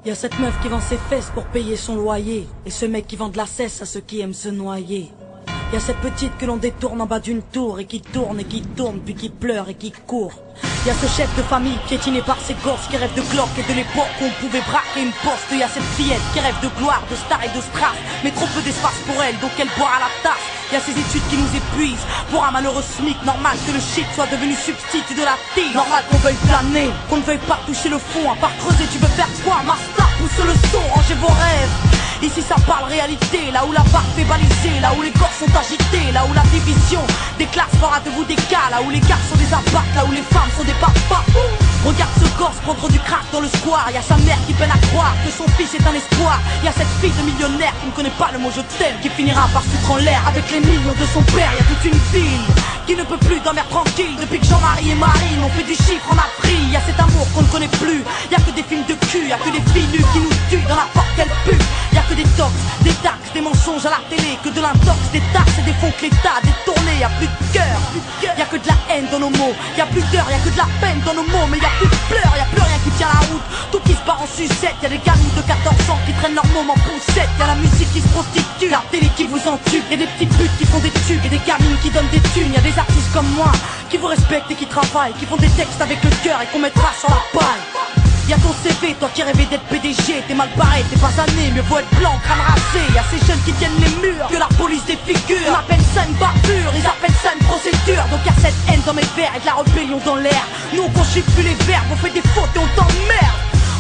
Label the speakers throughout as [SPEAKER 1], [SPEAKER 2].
[SPEAKER 1] Y'a cette meuf qui vend ses fesses pour payer son loyer, et ce mec qui vend de la cesse à ceux qui aiment se noyer. Y'a cette petite que l'on détourne en bas d'une tour, et qui tourne, puis qui pleure et qui court. Y'a ce chef de famille piétiné par ses gosses qui rêve de glock et de l'époque où on pouvait braquer une poste. Y'a cette fillette qui rêve de gloire, de star et de strass, mais trop peu d'espace pour elle, donc elle boit à la tasse. Y'a ces études qui nous épuisent, pour un malheureux SMIC, normal que le shit soit devenu substitut de la tille. Normal qu'on veuille planer, qu'on ne veuille pas toucher le fond, à part creuser tu veux faire quoi? Master, pousse le son, rangez vos rêves. Ici ça parle réalité, là où la barre fait baliser, là où les corps sont agités, là où la division des classes fera de vous des cas, là où les gars sont des apparts, là où les femmes sont des papas. Regarde ce gosse prendre du crack dans le square, y'a sa mère qui peine à croire que son fils est un espoir. Y'a cette fille de millionnaire qui ne connaît pas le mot je t'aime, qui finira par se foutre en l'air avec les millions de son père. Y'a toute une ville qui ne peut plus dormir tranquille depuis que Jean-Marie et Marine ont fait du chiffre en Afrique. Y'a cet amour qu'on ne connaît plus, y'a que des films de cul, y'a que des filles nues qui nous tuent dans la porte qu'elle pue. Y'a que des tox, des taxes, des mensonges à la télé, que de l'intox, des taxes et des fonds que l'État a détournés. Y'a plus de cœur, y'a que de la haine dans nos mots, y'a plus d'heures, y'a que de la peine dans nos mots, mais y'a plus de pleurs, y'a plus rien qui tient la route, tout qui se part en sucette. Y'a des gamins de 14 ans qui traînent leur môme en poussette, y'a la musique qui se prostitue, la télé qui vous entube, y'a des petites putes qui font des tubes et des gamines qui donnent des thunes. Y'a des artistes comme moi qui vous respectent et qui travaillent, qui font des textes avec le cœur et qu'on mettra sur la paille. Y'a ton CV, toi qui rêvais d'être PDG, t'es mal barré, t'es pas né, mieux vaut être blanc, crâne rasé. Y'a ces jeunes qui tiennent les murs, que la police défigure. On appelle ça une bavure, ils appellent ça une procédure. Donc y'a cette haine dans mes vers et de la rébellion dans l'air. Nous on conjugue plus les verbes, on fait des fautes et on t'emmerde.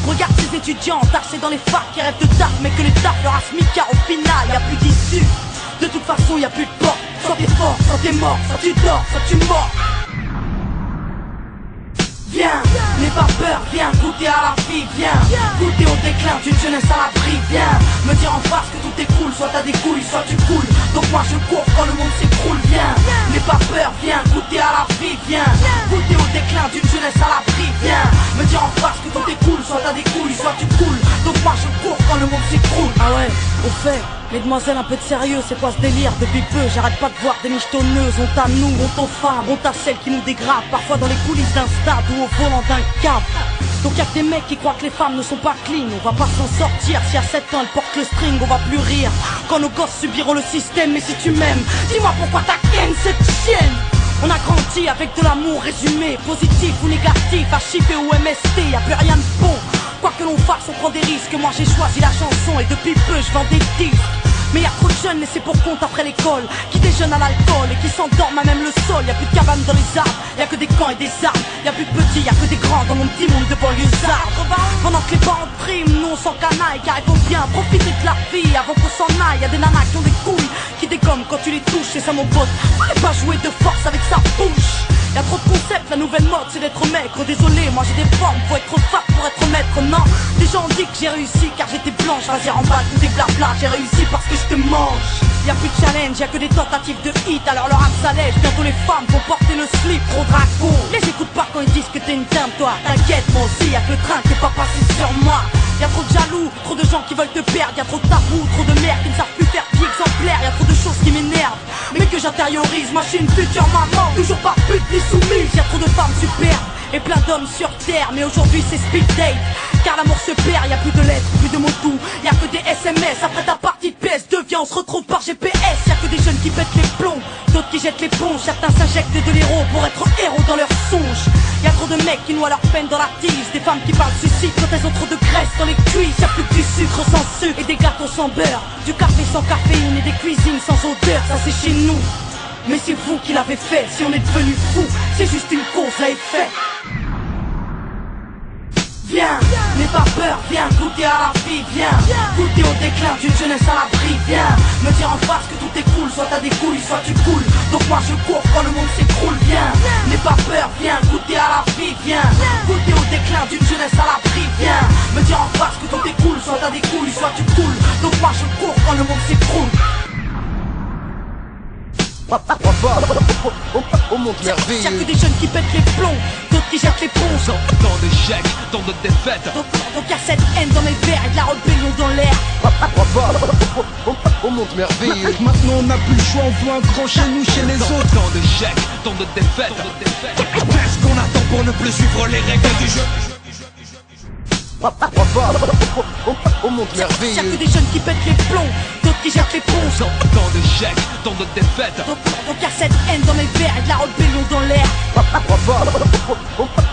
[SPEAKER 1] Regarde ces étudiants tassés dans les facs qui rêvent de taf, mais que les taf leur a smicard au final. Y'a plus d'issue, de toute façon y'a plus de porte. Soit t'es fort, soit t'es mort, soit tu dors, soit tu mords. Viens, n'aie pas peur, viens goûter à la vie, viens goûter au déclin d'une jeunesse à l'abri, viens me dire en face que tout est cool, soit t'as des couilles, soit tu coules. Donc moi je cours quand le monde s'écroule, viens, n'aie pas peur, viens goûter à la vie, viens goûter au déclin d'une jeunesse à l'abri, viens me dire en face que tout est cool, soit t'as des couilles, soit tu coules. Donc moi je cours quand le monde s'écroule. Ah ouais, au fait, mesdemoiselles, un peu de sérieux, c'est quoi ce délire? Depuis peu, j'arrête pas de voir des michetonneuses. Honte à nous, honte aux femmes, honte à celles qui nous dégradent, parfois dans les coulisses d'un stade ou au volant d'un cab. Donc y'a que des mecs qui croient que les femmes ne sont pas clean. On va pas s'en sortir, si à 7 ans elles portent le string, on va plus rire quand nos gosses subiront le système. Mais si tu m'aimes, dis-moi pourquoi t'as ken cette chienne. On a grandi avec de l'amour résumé, positif ou négatif, HIV ou MST, y'a plus rien de bon. Quoi que l'on fasse, on prend des risques. Moi j'ai choisi la chanson et depuis peu je vends des disques. Mais y'a trop de jeunes laissés pour compte après l'école, qui déjeunent à l'alcool et qui s'endorment à même le sol. Y'a plus de cabanes dans les arbres, y'a que des camps et des armes. Y'a plus de petits, y'a que des grands dans mon petit monde de banlieusards. Pendant que les parents triment, nous on s'en canaille, car il faut bien profiter de la vie avant qu'on s'en aille. Y'a des nanas qui ont des couilles, qui dégomment quand tu les touches, c'est ça mon pote. Fallait pas jouer de force avec sa bouche. Y'a trop de concepts, la nouvelle mode c'est d'être maigre. Désolé, moi j'ai des formes, faut être fat pour être maître. Non, des gens ont dit que j'ai réussi car j'étais blanche. Vas-y remballe tout tes blabla, j'ai réussi parce que je te mange. Y'a plus de challenge, y'a que des tentatives de hit. Alors leur âme s'allège, bientôt les femmes vont porter le slip. Trop dragon, les écoute pas quand ils disent que t'es une dame toi. T'inquiète, moi aussi y'a que le train qui est pas passé sur moi. Y'a trop de jaloux, trop de gens qui veulent te perdre. Y'a trop de tabous, trop de mères qui ne savent plus faire vie exemplaire. Y'a trop de choses qui m'énervent, mais que j'intériorise. Moi je suis une future maman, toujours pas pute ni soumise. Y'a trop de femmes superbes et plein d'hommes sur terre, mais aujourd'hui c'est speed date. Car l'amour se perd, y'a plus de lettres, plus de mots doux. Y'a que des SMS après ta partie de PS2. Viens on se retrouve par GPS. Y'a que des jeunes qui pètent les plombs, d'autres qui jettent l'éponge. Certains s'injectent de l'héros pour être héros dans leurs songes. Y'a trop de mecs qui noient leur peine dans la tise. Des femmes qui parlent suicide quand elles ont trop de graisse dans les cuisses. Y'a plus que du sucre sans sucre et des gâteaux sans beurre, du café sans caféine et des cuisines sans odeur. Ça c'est chez nous, mais c'est vous qui l'avez fait. Si on est devenu fou, c'est juste une cause à effet. Viens, n'aie pas peur, viens goûter à la vie, viens goûter au déclin d'une jeunesse à l'abri, viens me dire en face que tout est cool, soit t'as des couilles, soit tu coules. Donc moi je cours quand le monde s'écroule, viens n'aie pas peur, viens goûter à la vie, viens goûter au déclin d'une jeunesse à l'abri, viens me dire en face que tout est cool, soit t'as des couilles, soit tu coules. Donc moi je cours quand le monde s'écroule.
[SPEAKER 2] On monte merveilleux.
[SPEAKER 1] Y'a que des jeunes qui pètent les plombs, d'autres qui jettent l'éponge.
[SPEAKER 3] Tant d'échecs, tant de défaites.
[SPEAKER 1] Donc y'a cette haine dans mes vers et de la rébellion dans l'air.
[SPEAKER 2] On monte merveilleux.
[SPEAKER 4] Maintenant on n'a plus le choix, on veut un grand chez nous, chez les autres.
[SPEAKER 3] Tant d'échecs, tant de défaites. Qu'est-ce qu'on attend pour ne plus suivre les règles du jeu?
[SPEAKER 2] Au monde
[SPEAKER 1] Y'a que
[SPEAKER 2] merveilleux.
[SPEAKER 1] des jeunes qui pètent les plombs, d'autres qui jettent l'éponge.
[SPEAKER 3] Tant d'échecs, tant de défaites.
[SPEAKER 1] Donc y'a cette haine dans mes verres et de la rébellion dans l'air.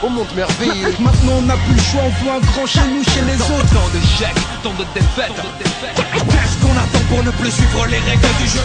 [SPEAKER 2] Au monde merveilleux.
[SPEAKER 4] Maintenant on n'a plus le choix, on veut un grand chez nous, chez les autres.
[SPEAKER 3] Tant d'échecs, tant de défaites.
[SPEAKER 5] Qu'est-ce qu'on attend pour ne plus suivre les règles du jeu?